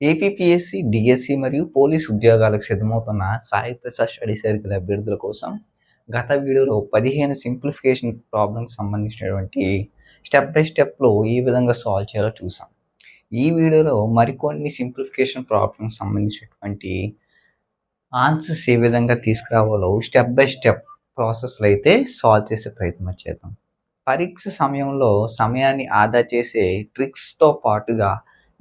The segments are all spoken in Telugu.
ఏపీపీఎస్సీ, డిఎస్సి మరియు పోలీస్ ఉద్యోగాలకు సిద్ధమవుతున్న సాయి ప్రసాద్ స్టడీ సర్కిల్ అభ్యర్థుల కోసం గత వీడియోలో 15 సింప్లిఫికేషన్ ప్రాబ్లమ్స్ సంబంధించినటువంటి స్టెప్ బై స్టెప్లో ఏ విధంగా సాల్వ్ చేయాలో చూసాం. ఈ వీడియోలో మరికొన్ని సింప్లిఫికేషన్ ప్రాబ్లమ్స్ సంబంధించినటువంటి ఆన్సర్స్ ఏ విధంగా తీసుకురావాలో స్టెప్ బై స్టెప్ ప్రాసెస్లో అయితే సాల్వ్ చేసే ప్రయత్నం చేద్దాం. పరీక్ష సమయంలో సమయాన్ని ఆదా చేసే ట్రిక్స్తో పాటుగా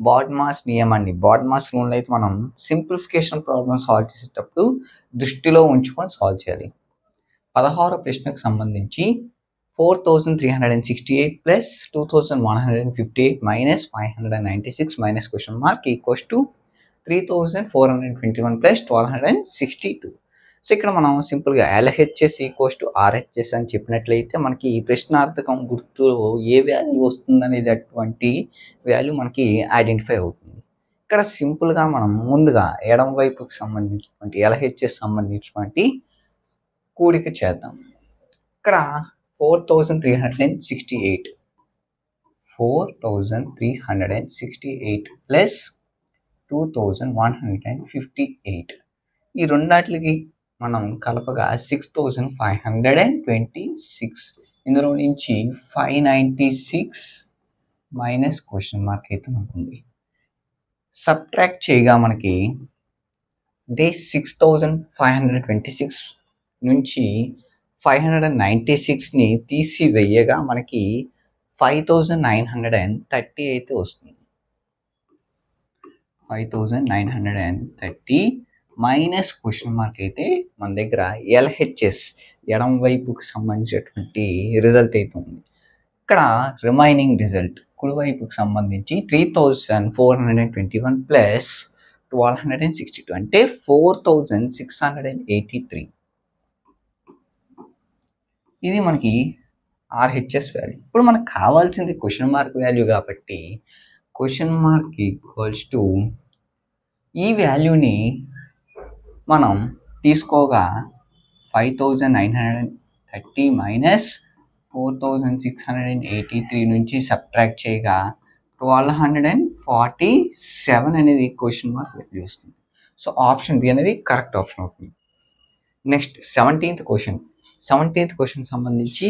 బాడ్మాస్ నియమాన్ని, బాడ్మాస్ రూల్ అయితే మనం సింప్లిఫికేషన్ ప్రాబ్లమ్ సాల్వ్ చేసేటప్పుడు దృష్టిలో ఉంచుకొని సాల్వ్ చేయాలి. 16వ ప్రశ్నకు సంబంధించి 4368 plus 2158 minus 596 minus question mark equals to 3421 plus 1262. So ఇక్కడ మనం సింపుల్గా LHS ఈక్వల్స్ టు RHS అని చెప్పినట్లయితే మనకి ఈ ప్రశ్నార్థకం గుర్తులో ఏ వాల్యూ వస్తుందనేది అటువంటి వాల్యూ మనకి ఐడెంటిఫై అవుతుంది. ఇక్కడ సింపుల్గా మనం ముందుగా ఎడమ వైపుకి సంబంధించినటువంటి LHS సంబంధించినటువంటి కూడిక చేద్దాం. ఇక్కడ 4368 ప్లస్ 2158 ఈ రెండాటికి మనం కలపగా 6526. ఇందులో నుంచి 596 మైనస్ క్వశ్చన్ మార్క్ అయితే ఉంటుంది. సబ్ట్రాక్ట్ చేయగా మనకి అంటే 6526 నుంచి 596ని తీసివేయగా మనకి 5930 అయితే వస్తుంది. 5930 మైనస్ క్వశ్చన్ మార్క్ అయితే మన దగ్గర LHS ఎడమ వైపుకి సంబంధించినటువంటి రిజల్ట్ అయితే ఉంది. ఇక్కడ రిమైనింగ్ రిజల్ట్ కుడివైపుకి సంబంధించి 3421 ప్లస్ 1262 అంటే 4683. ఇది మనకి RHS వాల్యూ. ఇప్పుడు మనకు కావాల్సింది క్వశ్చన్ మార్క్ వాల్యూ కాబట్టి క్వశ్చన్ మార్క్ ఈక్వల్స్ టు ఈ వాల్యూని మనం తీసుకోగా 5930 మైనస్ 4683 నుంచి సబ్ట్రాక్ట్ చేయగా 1247 అనేది క్వశ్చన్ మార్క్ వాల్యూ వస్తుంది. సో ఆప్షన్ బి అనేది కరెక్ట్ ఆప్షన్ అవుతుంది. నెక్స్ట్ 17th క్వశ్చన్ సంబంధించి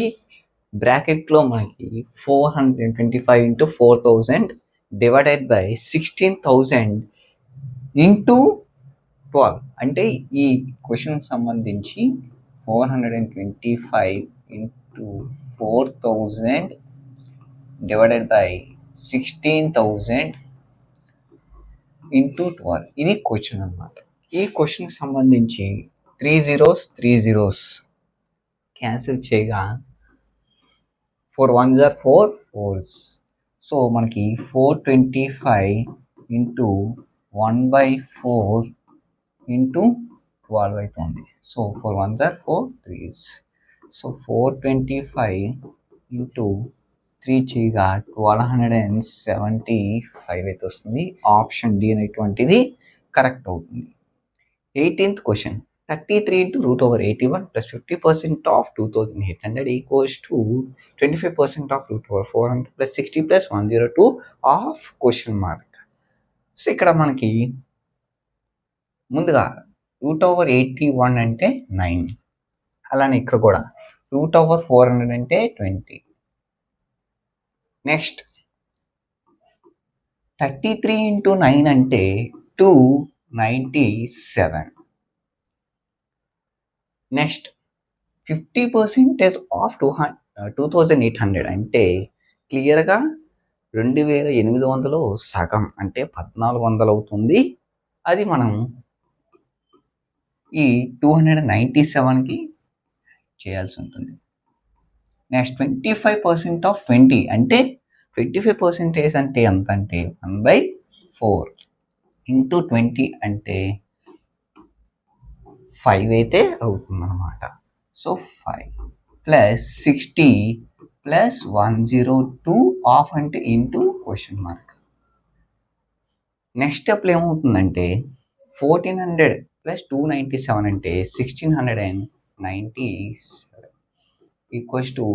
బ్రాకెట్లో మనకి 425 into 4000 డివైడెడ్ బై 16,000 into 12 అంటే ఈ క్వశ్చన్ సంబంధించి 425 into 4000 డివైడెడ్ బై 16,000 into 12 ఇది క్వశ్చన్ అన్నమాట. ఈ క్వశ్చన్కి సంబంధించి 3 zeros క్యాన్సిల్ చేయగా 4 1s are 4 4s. సో మనకి 425 into 1/4 into 12 అవుతుంది. So 4 1s are 4 3s. So 425 into 3 చేయగా 1275 అయితే వస్తుంది. ఆప్షన్ డి అనేటువంటిది కరెక్ట్ అవుతుంది. 18th question 33 into root over 81 plus 50% of 2800 equals to 25% of root over 400 plus 60 plus 102 of question mark. So ఇక్కడ మనకి ముందుగా రూట్ ఓవర్ 81 అంటే 9, అలానే ఇక్కడ కూడా రూట్ ఓవర్ 400 అంటే 20. నెక్స్ట్ 33 into 9 అంటే 297. నెక్స్ట్ 50% ఆఫ్ 2800 అంటే క్లియర్గా 2800 సగం అంటే 1400 అవుతుంది. అది మనం ఈ 297కి చేయాల్సి ఉంటుంది. నెక్స్ట్ 25% ఆఫ్ 20 అంటే 25% అంటే ఎంత అంటే 1/4 ఇంటూ 20 అంటే 5 అయితే అవుతుంది అన్నమాట. సో 5 ప్లస్ 60 ప్లస్ 102 ఆఫ్ అంటే ఇంటూ క్వశ్చన్ మార్క్. నెక్స్ట్ స్టెప్లో ఏమవుతుందంటే 1400 ప్లస్ 297 అంటే 1697 ఈక్వల్స్ టు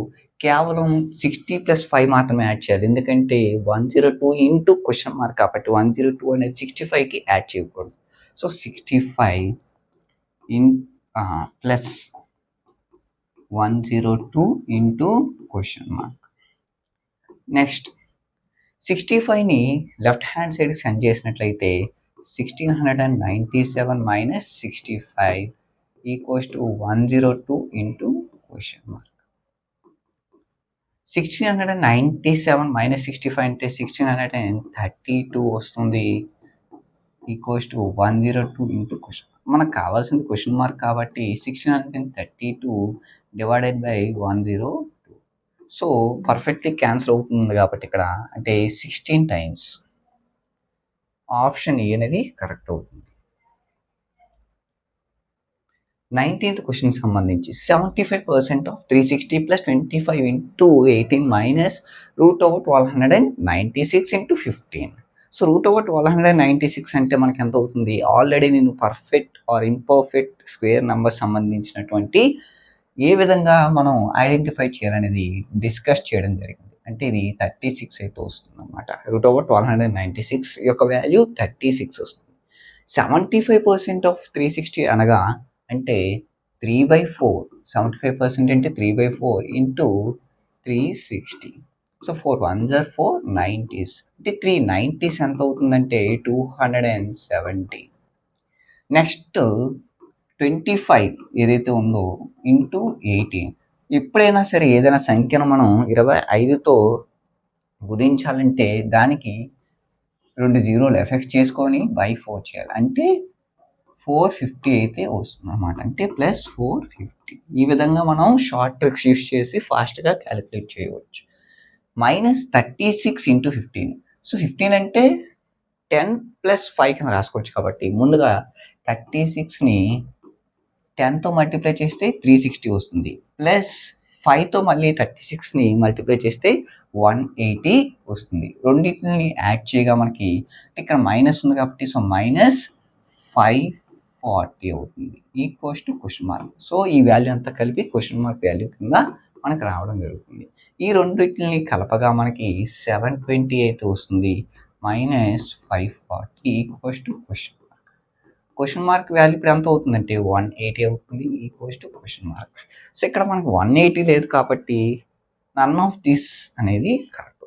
కేవలం 60+5 మాత్రమే యాడ్ చేయాలి. ఎందుకంటే 102 ఇంటూ క్వెషన్ మార్క్ కాబట్టి 102 అనేది 65కి యాడ్ చేయకూడదు. So 65 plus 102 into question mark. Next 65ని లెఫ్ట్ హ్యాండ్ సైడ్కి సెండ్ చేసినట్లయితే 1697 minus 65 equals to 102 into question mark. 1697 minus 65 అంటే 1632 వస్తుంది ఈక్వల్స్ టు 102 ఇంటూ క్వెషన్. మనకు కావాల్సింది క్వెషన్ మార్క్ కాబట్టి 1632 divided by 102. So perfectly cancel అవుతుంది కాబట్టి ఇక్కడ అంటే 16 టైమ్స్ ఆప్షన్ ఏ అనేది కరెక్ట్ అవుతుంది. 19th క్వశ్చన్ సంబంధించి 75% of 360 plus 25 into 18 minus √1296 into 15. So √1296 అంటే మనకి ఎంత అవుతుంది? ఆల్రెడీ నేను perfect or imperfect square number సంబంధించినటువంటి ఏ విధంగా మనం ఐడెంటిఫై చేయాలనేది డిస్కస్ చేయడం జరిగింది. అంటే ఇది 36 అయితే వస్తుంది అనమాట. √1296 యొక్క వాల్యూ 36 వస్తుంది. 75% ఆఫ్ 360 అనగా అంటే 3/4. 75% అంటే 3/4 into 360. So 4 1s are 4 90s. అంటే 390s ఎంత అవుతుందంటే 270. నెక్స్ట్ 25 ఏదైతే ఉందో ఇంటూ 18. ఎప్పుడైనా సరే ఏదైనా సంఖ్యను మనం 25తో గుణించాలంటే దానికి 2 జీరోలు ఎఫెక్ట్ చేసుకొని బై 4 చేయాలి. అంటే 450 అయితే వస్తుంది అన్నమాట. అంటే ప్లస్ 450. ఈ విధంగా మనం షార్ట్ ట్రిక్స్ యూస్ చేసి ఫాస్ట్గా క్యాలిక్యులేట్ చేయవచ్చు. Minus 36 into 15. సో 15 అంటే 10 ప్లస్ 5 కింద రాసుకోవచ్చు కాబట్టి ముందుగా 36ని 10తో మల్టిప్లై చేస్తే 360 వస్తుంది. ప్లస్ 5తో మళ్ళీ 36ని మల్టిప్లై చేస్తే 180 వస్తుంది. రెండింటిని యాడ్ చేయగా మనకి ఇక్కడ మైనస్ ఉంది కాబట్టి సో మైనస్ 540 అవుతుంది equals to question mark. So ఈ వాల్యూ అంతా కలిపి క్వశ్చన్ మార్క్ వాల్యూ కింద మనకు రావడం జరుగుతుంది. ఈ రెండింటిని కలపగా మనకి 720 అయితే వస్తుంది. Minus 540 equals to question mark. Question mark value ఇప్పుడు ఎంత అవుతుందంటే 180 అవుతుంది equals to question mark. So ఇక్కడ మనకు 180 లేదు కాబట్టి నన్ ఆఫ్ దిస్ అనేది కరెక్ట్.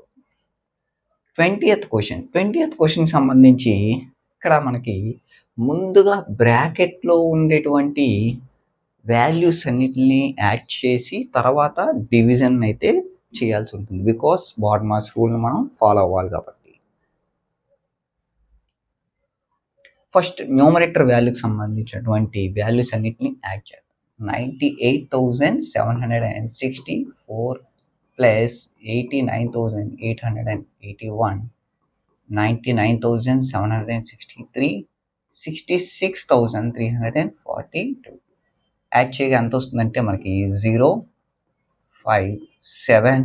20th క్వశ్చన్ సంబంధించి ఇక్కడ మనకి ముందుగా బ్రాకెట్లో ఉండేటువంటి వాల్యూస్ అన్నిటిని యాడ్ చేసి తర్వాత డివిజన్ అయితే చేయాల్సి ఉంటుంది. బికాస్ బాడ్మాస్ రూల్ని మనం ఫాలో అవ్వాలి కాబట్టి. ఫస్ట్ న్యూమరేటర్ వాల్యూకి సంబంధించినటువంటి వాల్యూస్ అన్నిటిని యాడ్ చేద్దాం. 98,764 ప్లస్ 89,881, 99,763, 66,342 యాడ్ చేయగా ఎంత వస్తుందంటే మనకి 0, 5, 7,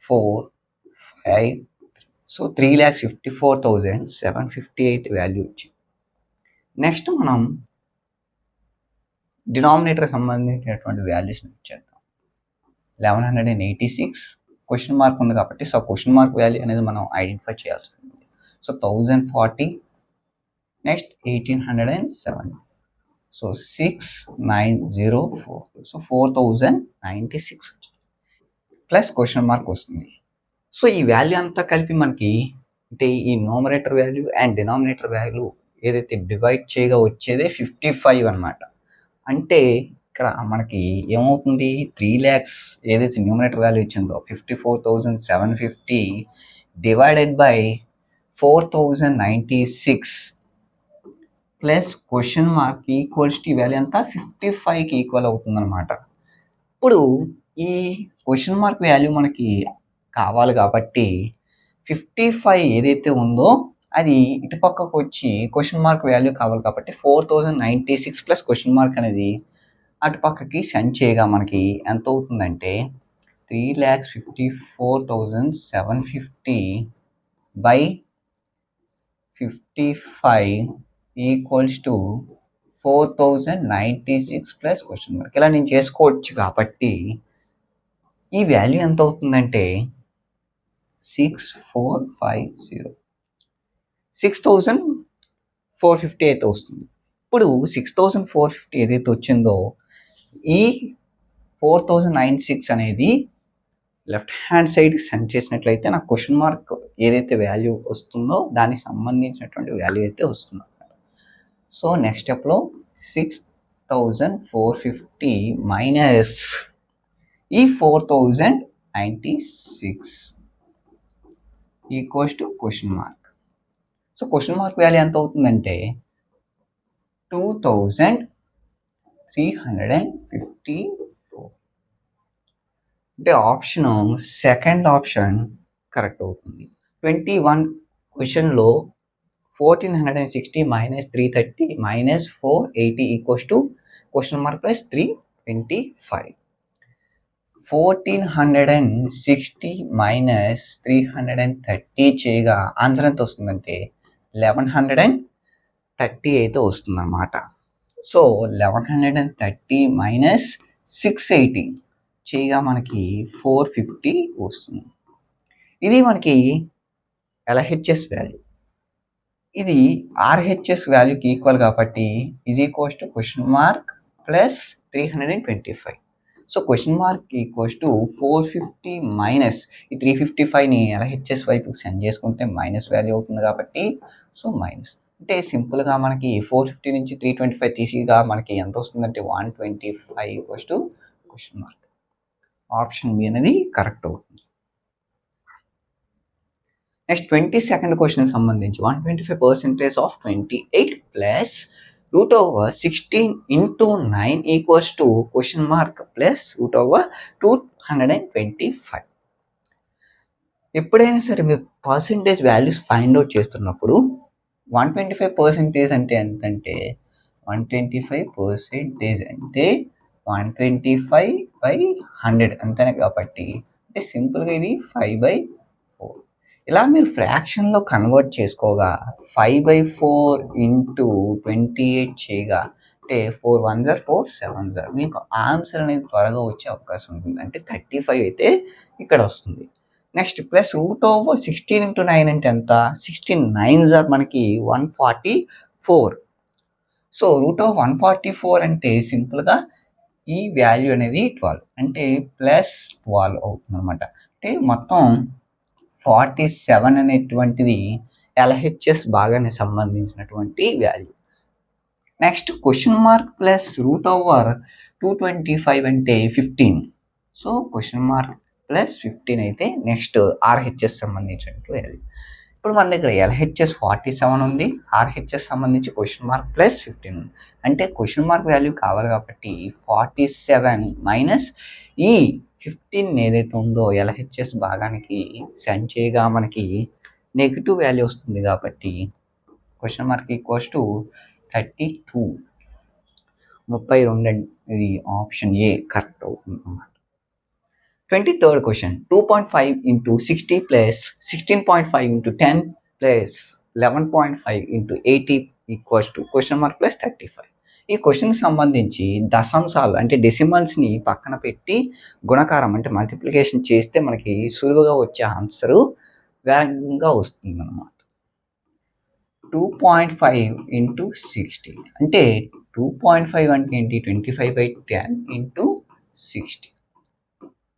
4, 5. సో 3,54,758 వాల్యూ వచ్చింది. నెక్స్ట్ మనం డినామినేటర్ సంబంధించినటువంటి వాల్యూస్ని ఇచ్చేద్దాం. 1186 క్వశ్చన్ మార్క్ ఉంది కాబట్టి సో క్వశ్చన్ మార్క్ వాల్యూ అనేది మనం ఐడెంటిఫై చేయాల్సి ఉంటుంది. So 1040, next 1807, so 6904, so 4096 plus question mark వస్తుంది. సో ఈ వాల్యూ అంతా కలిపి మనకి అంటే ఈ numerator value and denominator value ఏదైతే డివైడ్ చేయగా వచ్చేదే 55 అనమాట. అంటే ఇక్కడ మనకి ఏమవుతుంది 3 lakhs ఏదైతే న్యూమరేటర్ వాల్యూ ఇచ్చిందో 54,750 divided by 4096 plus question mark equals to value అంతా 55కి ఈక్వల్ అవుతుంది అనమాట. ఇప్పుడు ఈ క్వశ్చన్ మార్క్ వాల్యూ మనకి కావాలి కాబట్టి 55 ఏదైతే ఉందో అది ఇటు పక్కకు వచ్చి క్వశ్చన్ మార్క్ వాల్యూ కావాలి కాబట్టి 4096 ప్లస్ క్వశ్చన్ మార్క్ అనేది అటు పక్కకి సెండ్ చేయగా మనకి ఎంత అవుతుందంటే 3,54,750 by 55 equals to 4096 plus question mark. ఇలా నేను చేసుకోవచ్చు కాబట్టి ఈ వాల్యూ ఎంత అవుతుందంటే 6450 6450 అయితే వస్తుంది. ఇప్పుడు 6450 ఏదైతే వచ్చిందో ఈ 4096 అనేది లెఫ్ట్ హ్యాండ్ సైడ్ సెండ్ చేసినట్లయితే నాకు క్వశ్చన్ మార్క్ ఏదైతే వాల్యూ వస్తుందో దానికి సంబంధించినటువంటి వాల్యూ అయితే వస్తుంది. సో నెక్స్ట్ స్టెప్లో 6450 మైనస్ ఈ 4096 equals to question mark. So question mark value ఎంత అవుతుందంటే 2354. అంటే ఆప్షన్ సెకండ్ ఆప్షన్ కరెక్ట్ అవుతుంది. 21 క్వశ్చన్లో 1460 minus 330 minus 480 equals to question mark plus 325. 1460 minus 330 చేయగా ఆన్సర్ ఎంత వస్తుందంటే 1130 అయితే వస్తుంది అన్నమాట. సో 1130 మైనస్ 680 చేయగా మనకి 450 వస్తుంది. ఇది మనకి LHS వాల్యూ. ఇది RHS వాల్యూకి ఈక్వల్ కాబట్టి is equals to question mark plus 325. So question mark equals to 450 minus ఈ 355ని LHS వైపుకి సెండ్ చేసుకుంటే మైనస్ వాల్యూ అవుతుంది కాబట్టి సో మైనస్. అంటే సింపుల్గా మనకి 450 నుంచి 325 తీసిగా మనకి ఎంత వస్తుందంటే 125 equals to question mark. Option B అనేది కరెక్ట్ అవుతుంది. నెక్స్ట్ 22nd క్వశ్చన్ సంబంధించి 125% of 28 plus √16 into 9 equals to question mark plus √225. ఎప్పుడైనా సరే మీరు పర్సంటేజ్ వాల్యూస్ ఫైండ్ అవుట్ చేస్తున్నప్పుడు 125% అంటే ఎంతంటే 125% అంటే 125/100 అంతేనే కాబట్టి అంటే సింపుల్గా ఇది 5/4. ఇలా మీరు ఫ్రాక్షన్లో కన్వర్ట్ చేసుకోగా 5/4 ఇంటూ 28 చేయగా అంటే 4 1 4 7 మీకు ఆన్సర్ అనేది త్వరగా వచ్చే అవకాశం ఉంటుంది. అంటే 35 అయితే ఇక్కడ వస్తుంది. నెక్స్ట్ ప్లస్ √16 ఇంటూ 9 అంటే ఎంత 16 9 మనకి 144. సో √144 అంటే సింపుల్గా ఈ వాల్యూ అనేది 12 అంటే ప్లస్ 12 అవుతుంది అనమాట. అంటే మొత్తం 47 అనేటువంటిది LHS భాగానికి సంబంధించినటువంటి value. Next question mark plus √225 అంటే 15. సో క్వశ్చన్ మార్క్ ప్లస్ 15 అయితే నెక్స్ట్ RHS సంబంధించినటువంటి వాల్యూ. ఇప్పుడు మన దగ్గర LHS 47 ఉంది, RHS సంబంధించి క్వశ్చన్ మార్క్ ప్లస్ 15 ఉంది. అంటే క్వశ్చన్ మార్క్ వాల్యూ కావాలి కాబట్టి 47 మైనస్ ఈ 15 ఏదైతే ఉందో LHS భాగానికి సెండ్ చేయగా మనకి నెగిటివ్ వాల్యూ వస్తుంది కాబట్టి క్వశ్చన్ మార్క్ ఈక్వల్స్ టు 32. 32 ఇది ఆప్షన్ ఏ కరెక్ట్ అవుతుంది అన్నమాట. 23rd question 2.5 into 60 plus 16.5 into 10 plus 11.5 into 80 equals to question mark plus 35. ఈ క్వశ్చన్కి సంబంధించి దశాంశాలు అంటే డెసిమల్స్ని పక్కన పెట్టి గుణకారం అంటే మల్టిప్లికేషన్ చేస్తే మనకి సులువుగా వచ్చే ఆన్సరు వేగంగా వస్తుంది అన్నమాట. 2.5 ఇంటూ 60 అంటే 2.5 అంటే ఏంటి 25/10 ఇంటూ 60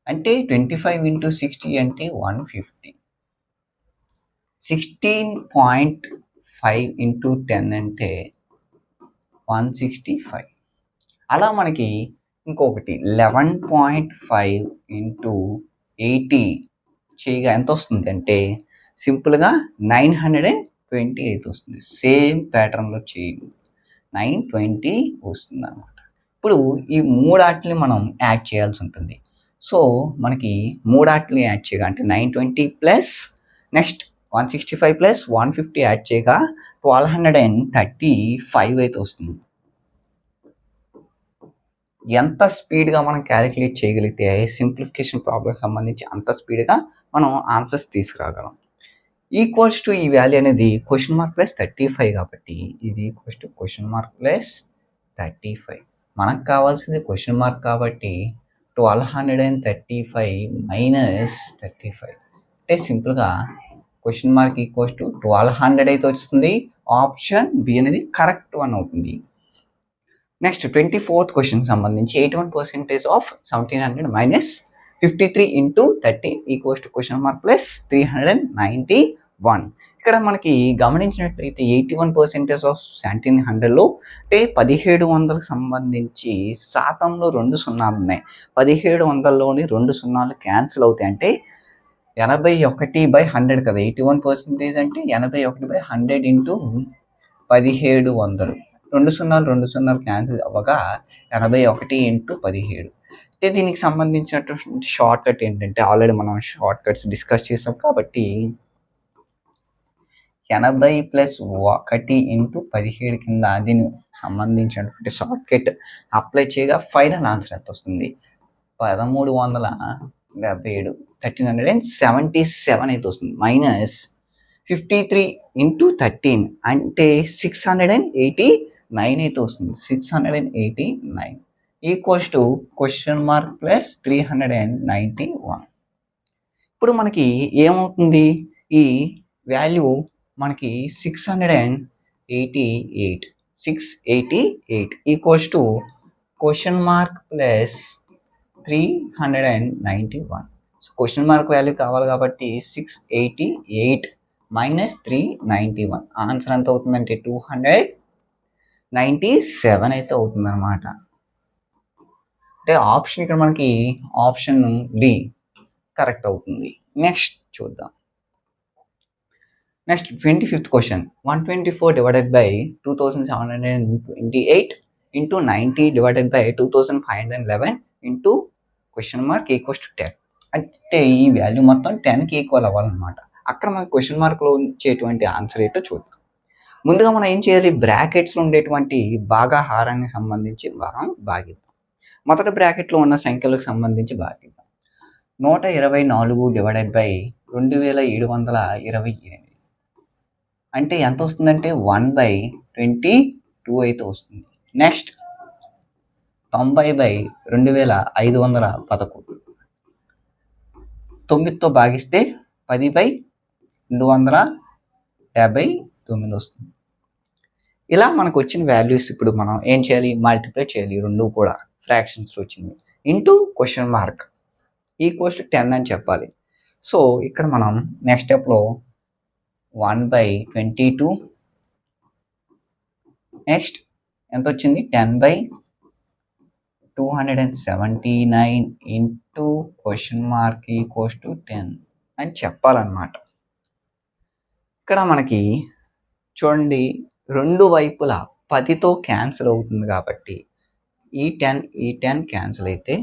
అంటే 25 ఇంటూ 60 అంటే 150. 16.5 ఇంటూ 10 అంటే 165. అలా మనకి ఇంకొకటి 11.5 ఇంటూ 80 చేయగా ఎంత వస్తుంది అంటే సింపుల్గా 928 వస్తుంది. సేమ్ ప్యాటర్న్లో చేయండి 920 వస్తుంది అన్నమాట. ఇప్పుడు ఈ మూడాటిని మనం యాడ్ చేయాల్సి ఉంటుంది. సో మనకి మూడాటిని యాడ్ చేయగా అంటే 920 ప్లస్ నెక్స్ట్ 165 ప్లస్ 150 యాడ్ చేయగా 1235 అయితే వస్తుంది. ఎంత స్పీడ్గా మనం క్యాలిక్యులేట్ చేయగలిగితే సింప్లిఫికేషన్ ప్రాబ్లమ్ సంబంధించి అంత స్పీడ్గా మనం ఆన్సర్స్ తీసుకురాగలం. ఈక్వల్స్ టు ఈ వాల్యూ అనేది క్వశ్చన్ మార్క్ ప్లస్ 35 కాబట్టి is equals to question mark plus 35. మనకు కావాల్సింది క్వశ్చన్ మార్క్ కాబట్టి 1235 మైనస్ 35 అంటే సింపుల్గా క్వశ్చన్ మార్క్ ఈక్వల్స్ టు 1200 అయితే వస్తుంది. ఆప్షన్ బి అనేది కరెక్ట్ వన్ అవుతుంది. నెక్స్ట్ 24th క్వశ్చన్ సంబంధించి 81% of 1700 minus 53 into 13 equals to question mark plus 391. ఇక్కడ మనకి గమనించినట్లయితే 81% ఆఫ్ 1700లో అంటే 1700కి సంబంధించి శాతంలో 2 సున్నాలు ఉన్నాయి. 1700లోని 2 సున్నాలు క్యాన్సిల్ అవుతాయి. అంటే 81/100 కదా. 81% అంటే 81/100 ఇంటూ 1700. 2 సున్నాలు క్యాన్సిల్ అవ్వగా 81 ఇంటూ 17. అంటే దీనికి సంబంధించినటువంటి షార్ట్ కట్ ఏంటంటే ఆల్రెడీ మనం షార్ట్ కట్స్ డిస్కస్ చేసాం కాబట్టి 80 ప్లస్ 1 ఇంటూ 17 కింద దీనికి సంబంధించినటువంటి షార్ట్ కట్ అప్లై చేయగా ఫైనల్ ఆన్సర్ ఎంత వస్తుంది? 1377 1377 అయితే వస్తుంది. మైనస్ 53 ఇంటూ 13 అంటే 689 అయితే వస్తుంది. 689 equals to question mark plus 391. ఇప్పుడు మనకి ఏమవుతుంది? ఈ వాల్యూ మనకి 688 equals to question mark plus 391. So question mark value కావాలి కాబట్టి 688 మైనస్ 391 ఆన్సర్ ఎంత అవుతుందంటే 297 అయితే అవుతుంది అనమాట. అంటే ఆప్షన్ ఇక్కడ మనకి ఆప్షన్ డి కరెక్ట్ అవుతుంది. నెక్స్ట్ చూద్దాం. Next 25th question 124 divided by 2728 into 90 divided by 2511 into question mark equals to 10. అంటే ఈ వాల్యూ మొత్తం 10కి ఈక్వల్ అవ్వాలన్నమాట. అక్కడ మనకి క్వశ్చన్ మార్క్లో ఉంచేటువంటి ఆన్సర్ ఏంటో చూద్దాం. ముందుగా మనం ఏం చేయాలి? బ్రాకెట్స్లో ఉండేటువంటి భాగాహారానికి సంబంధించి మనం భాగిద్దాం. మొదటి బ్రాకెట్లో ఉన్న సంఖ్యలకు సంబంధించి భాగిద్దాం. 124 డివైడెడ్ బై 2728 అంటే ఎంత వస్తుందంటే 1/22 అయితే వస్తుంది. నెక్స్ట్ 90/2511 9తో భాగిస్తే 10/279 వస్తుంది. ఇలా మనకు వచ్చిన వాల్యూస్ ఇప్పుడు మనం ఏం చేయాలి? మల్టిప్లై చేయాలి. రెండు కూడా ఫ్రాక్షన్స్ వచ్చింది into question mark equals to 10 అని చెప్పాలి. సో ఇక్కడ మనం నెక్స్ట్ స్టెప్లో 1/22 నెక్స్ట్ ఎంత వచ్చింది? 10/279 into question mark equals to 10 అని చెప్పాలన్నమాట. ఇక్కడ మనకి చూడండి రెండు వైపులా 10తో క్యాన్సిల్ అవుతుంది కాబట్టి ఈ 10 క్యాన్సిల్ అయితే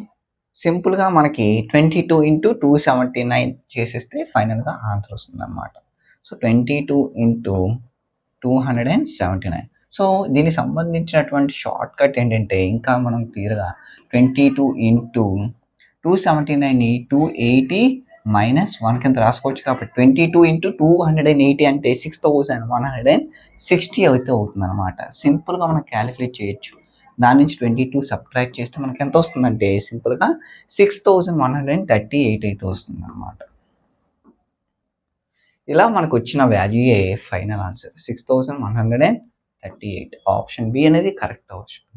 సింపుల్గా మనకి 22 ఇంటూ 279 చేసేస్తే ఫైనల్గా ఆన్సర్ వస్తుంది అన్నమాట. So 22 into 279. సో దీనికి సంబంధించినటువంటి షార్ట్ కట్ ఏంటంటే ఇంకా మనం క్లియర్గా 22 ఇంటూ 279ని 280 మైనస్ 1 కింద రాసుకోవచ్చు. కాబట్టి 22 ఇంటూ 280 అంటే 6160 అయితే అవుతుంది అనమాట. సింపుల్గా మనం క్యాలిక్యులేట్ చేయొచ్చు. దాని నుంచి 22 సబ్ట్రాక్ట్ చేస్తే మనకి ఎంత వస్తుందంటే సింపుల్గా 6138 అయితే వస్తుంది అనమాట. ఇలా మనకు వచ్చిన వాల్యూయే ఫైనల్ ఆన్సర్ 6138. ఆప్షన్ బి అనేది correct option.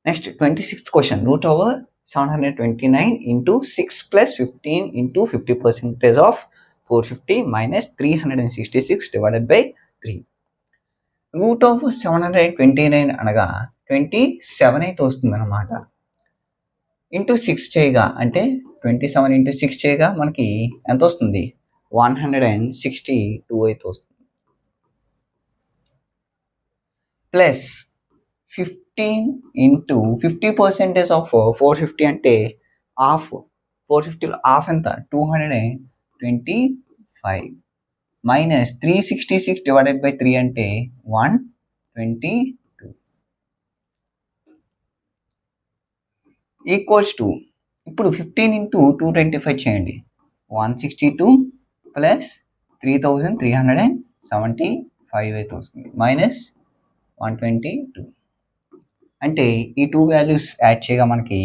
Next 26th question √729 into 6 plus 15 into 50% of 450 minus 366 divided by 3. √729 అనగా 27 అయితే వస్తుంది అనమాట. ఇంటూ 6 చేయగా అంటే 27 ఇంటూ 6 చేయగా మనకి ఎంత వస్తుంది? 162 అయితే వస్తుంది. ప్లస్ 15 ఇంటూ 50% ఆఫ్ 450 అంటే హాఫ్ 450లో హాఫ్ ఎంత? 225 మైనస్ 366 డివైడెడ్ బై 3 అంటే 122 ఈక్వల్స్ టు ఇప్పుడు 15 ఇంటూ 225 చేయండి. 162 ప్లస్ 3375 అయితే వస్తుంది మైనస్ 122 అంటే ఈ టూ వాల్యూస్ యాడ్ చేయగా మనకి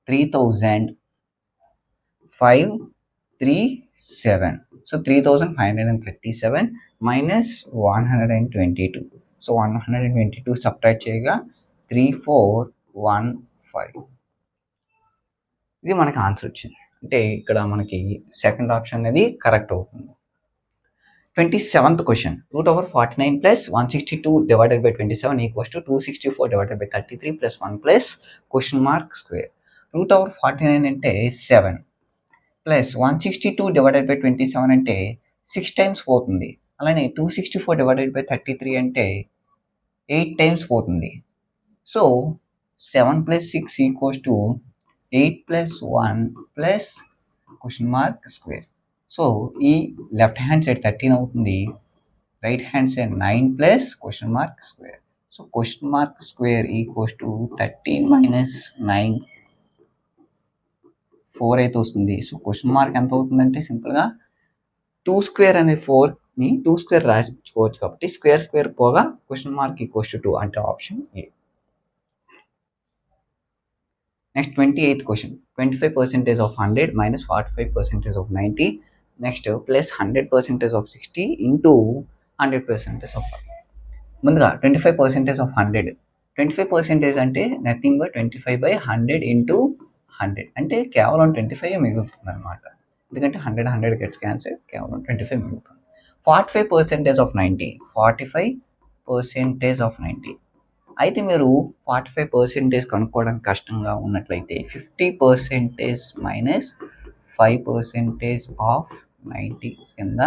3537. So 3537 minus 122. So 122 subtract చేయగా 3415. ఇది మనకి ఆన్సర్ వచ్చింది. అంటే ఇక్కడ మనకి సెకండ్ ఆప్షన్ అనేది కరెక్ట్ అవుతుంది. 27th question. Root over 49 plus 162 divided by 27 equals to 264 divided by 33 plus 1 plus question mark square. Root over 49 అంటే 7 ప్లస్ 162 డివైడెడ్ బై 27 అంటే 6 టైమ్స్ పోతుంది. అలానే 264 డివైడెడ్ బై 33 అంటే 8 టైమ్స్ పోతుంది. So 7 plus 6 equals to 8 plus 1 plus question mark square. So ఈ లెఫ్ట్ హ్యాండ్ సైడ్ 13 అవుతుంది, right hand side 9 plus question mark square. So question mark square equals to 13 minus 9 4 అయితే వస్తుంది. సో క్వశ్చన్ మార్క్ ఎంత అవుతుందంటే సింపుల్గా 2 స్క్వేర్ అనే 4ని 2 స్క్వేర్ రాసుకోవచ్చు కాబట్టి స్క్వేర్ స్క్వేర్ పోగా క్వశ్చన్ మార్క్ ఈక్వల్స్ టు 2 అంటే option A. Next 28th question. 25% of 100 minus 45% of 90 next plus 100% of 60 into 100% of 5. ముందుగా 25% ఆఫ్ 100. 25% అంటే నథింగ్ బట్ 25/100 ఇంటూ 100 అంటే కేవలం 25 మిగులుతుంది అనమాట. ఎందుకంటే 100 గెట్స్ క్యాన్సర్, కేవలం 25 మిగులుతుంది. 45% ఆఫ్ 90. 45% ఆఫ్ 90. అయితే మీరు 45% కనుక్కోవడానికి కష్టంగా ఉన్నట్లయితే 50% మైనస్ 5% ఆఫ్ 90 కింద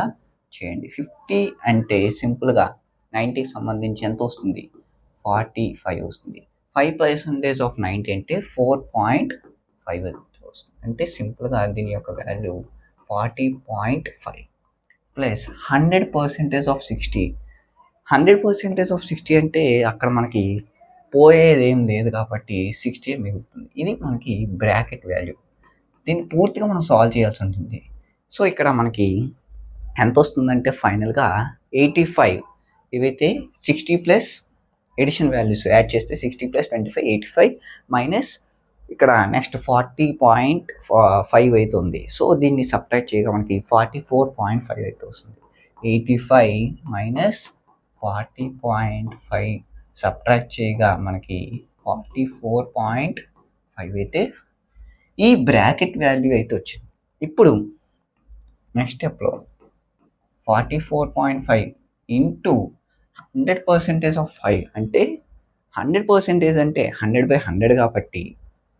చేయండి. 50 అంటే సింపుల్గా 90కి సంబంధించి ఎంత వస్తుంది? 45 వస్తుంది. 5% ఆఫ్ 90 అంటే 4.5 వస్తుంది. అంటే సింపుల్గా దీని యొక్క వాల్యూ 40.5 ప్లస్ 100% ఆఫ్ 60. 100% ఆఫ్ 60 అంటే అక్కడ మనకి పోయేది ఏం లేదు కాబట్టి 60 మిగులుతుంది. ఇది మనకి బ్రాకెట్ వాల్యూ. దీన్ని పూర్తిగా మనం సాల్వ్ చేయాల్సి ఉంటుంది. సో ఇక్కడ మనకి ఎంత వస్తుందంటే ఫైనల్గా 85. ఇవైతే 60 ప్లస్ ఎడిషన్ వాల్యూస్ యాడ్ చేస్తే 60 ప్లస్ 25 85 మైనస్ ఇక్కడ నెక్స్ట్ 40.5 అయితే ఉంది. సో దీన్ని సబ్ట్రాక్ట్ చేయగా మనకి 44.5 అయితే వస్తుంది. 85 మైనస్ 40.5 సబ్ట్రాక్ట్ చేయగా మనకి 44.5 అయితే ఈ బ్రాకెట్ వాల్యూ అయితే వచ్చింది. ఇప్పుడు నెక్స్ట్ స్టెప్లో 44.5 ఇంటూ 100% ఆఫ్ 5 అంటే 100% అంటే 100/100 కాబట్టి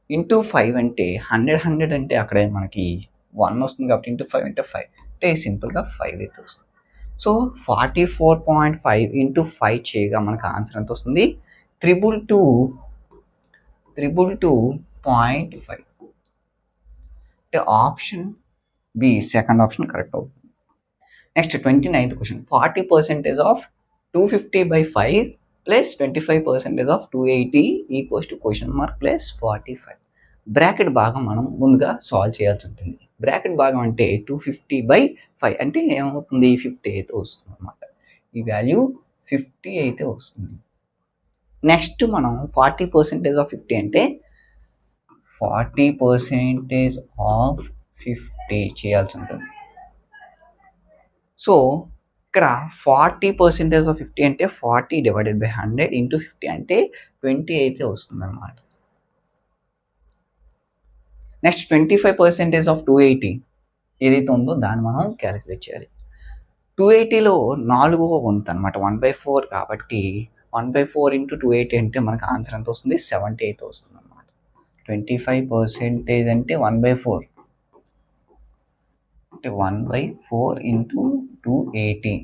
ఇంటూ 5 అంటే 100 అంటే అక్కడ మనకి 1 వస్తుంది కాబట్టి ఇంటూ 5 అంటే 5 అంటే సింపుల్గా 5 అయితే వస్తుంది. సో 44.5 ఇంటూ 5 చేయగా మనకు ఆన్సర్ ఎంత వస్తుంది? 222.5 అంటే option B second option correct అవుతుంది. Next 29th question. 40% of 250/5 plus 25% of 280 equals to question mark plus 45. Bracket భాగం మనం ముందుగా సాల్వ్ చేయాల్సి ఉంటుంది. బ్రాకెట్ భాగం అంటే 250/5 అంటే ఏమవుతుంది? 50 అయితే వస్తుంది అనమాట. ఈ వాల్యూ 50 అయితే వస్తుంది. నెక్స్ట్ మనం 40% ఆఫ్ 50 అంటే 40% ఆఫ్ 50 చేయాల్సి ఉంటుంది. సో ఇక్కడ 40% ఆఫ్ 50 అంటే 40 డివైడెడ్ బై 100 ఇంటూ 50 అంటే 20 అయితే వస్తుంది అనమాట. నెక్స్ట్ 25% ఆఫ్ 280 ఏదైతే ఉందో దాన్ని మనం క్యాలిక్యులేట్ చేయాలి. 280లో 4వ వంతు అనమాట, 1/4 కాబట్టి 1/4 ఇంటూ 280 అంటే మనకు ఆన్సర్ ఎంత వస్తుంది? 70 అయితే వస్తుంది అనమాట. 25% అంటే 1/4 అంటే 1/4 ఇంటూ 280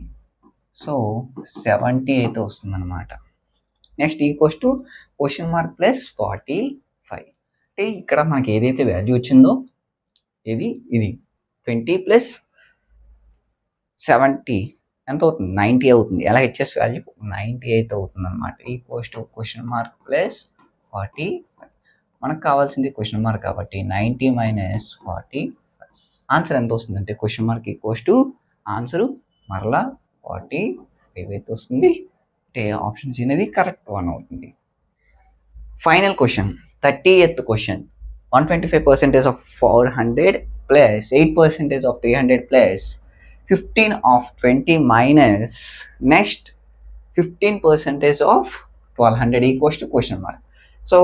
సో 70 అయితే వస్తుంది అనమాట. Next equals to question mark plus 45 అంటే ఇక్కడ మనకి ఏదైతే వాల్యూ వచ్చిందో ఇది 20 ప్లస్ 70 ఎంత అవుతుంది? 90 అవుతుంది. ఎలా హెచ్ఎస్ వాల్యూ 90 అయితే అవుతుంది అనమాట. Equals to question mark plus 45. మనకు కావాల్సింది క్వశ్చన్ మార్క్ కాబట్టి 90 మైనస్ 45 ఆన్సర్ ఎంత వస్తుందంటే question mark equals to answer మరలా 45 అయితే వస్తుంది. అంటే ఆప్షన్ సి అనేది కరెక్ట్ వన్ అవుతుంది. Final question 30th question. 125% of 400 plus 8% of 300 plus 15 of 20 minus next 15% of 1200 equals to question mark. So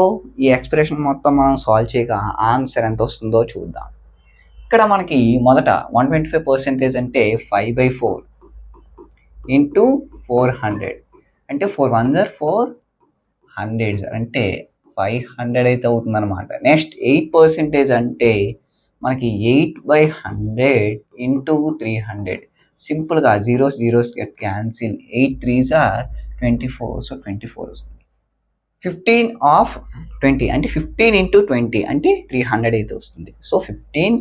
ఈ ఎక్స్ప్రెషన్ మొత్తం మనం సాల్వ్ చేయగా ఆన్సర్ ఎంత వస్తుందో చూద్దాం. ఇక్కడ మనకి మొదట 125% అంటే 5/4 ఇంటూ 400 అంటే 4 1s are 400 అంటే 500 అయితే అవుతుంది అనమాట. నెక్స్ట్ 8% అంటే మనకి 8/100 ఇంటూ 300. సింపుల్గా zeros zeros get cancel, 8 3s are 24, so 24 వస్తుంది. 15 ఆఫ్ 20 అంటే 15 ఇంటూ 20 అంటే 300 అయితే వస్తుంది. సో 15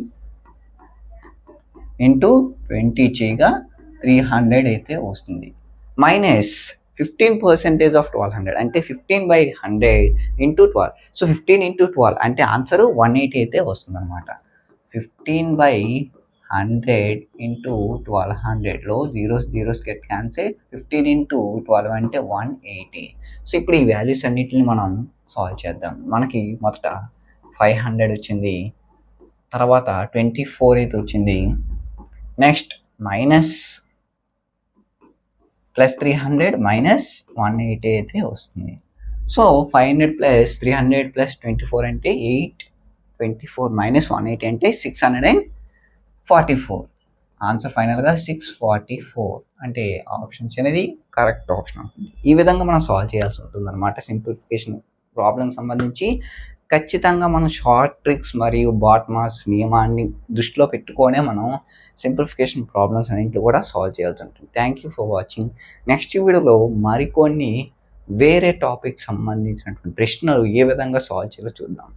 ఇంటూ 20 చేయగా 300 అయితే వస్తుంది. మైనస్ 15% ఆఫ్ 1200 అంటే 15/100 ఇంటూ 12. సో 15 ఇంటూ 12 అంటే ఆన్సర్ 180 అయితే వస్తుంది అనమాట. 15/100 ఇంటూ 1200లో zeros zeros get cancel, 15 into 12 అంటే 180. సో ఇప్పుడు ఈ వాల్యూస్ అన్నిటిని మనం సాల్వ్ చేద్దాం. మనకి మొదట 500 వచ్చింది, తర్వాత 24 అయితే వచ్చింది, నెక్స్ట్ మైనస్ ప్లస్ 300 మైనస్ 180 అయితే వస్తుంది. సో 500 ప్లస్ 300 ప్లస్ 24 అంటే 824 మైనస్ 180 అంటే 644. ఆన్సర్ ఫైనల్గా 644 అంటే ఆప్షన్స్ అనేది కరెక్ట్ ఆప్షన్ అవుతుంది. ఈ విధంగా మనం సాల్వ్ చేయాల్సి ఉంటుంది అనమాట. సింప్లిఫికేషన్ ప్రాబ్లం సంబంధించి ఖచ్చితంగా మనం షార్ట్ ట్రిక్స్ మరియు బాట్మాస్ నియమాన్ని దృష్టిలో పెట్టుకొనే మనం సింప్లిఫికేషన్ ప్రాబ్లమ్స్ అన్నింటిలో కూడా సాల్వ్ చేయాల్సి ఉంటుంది. Thank you for watching. Next వీడియోలో మరికొన్ని వేరే టాపిక్ సంబంధించినటువంటి ప్రశ్నలు ఏ విధంగా సాల్వ్ చేయాలో చూద్దాం.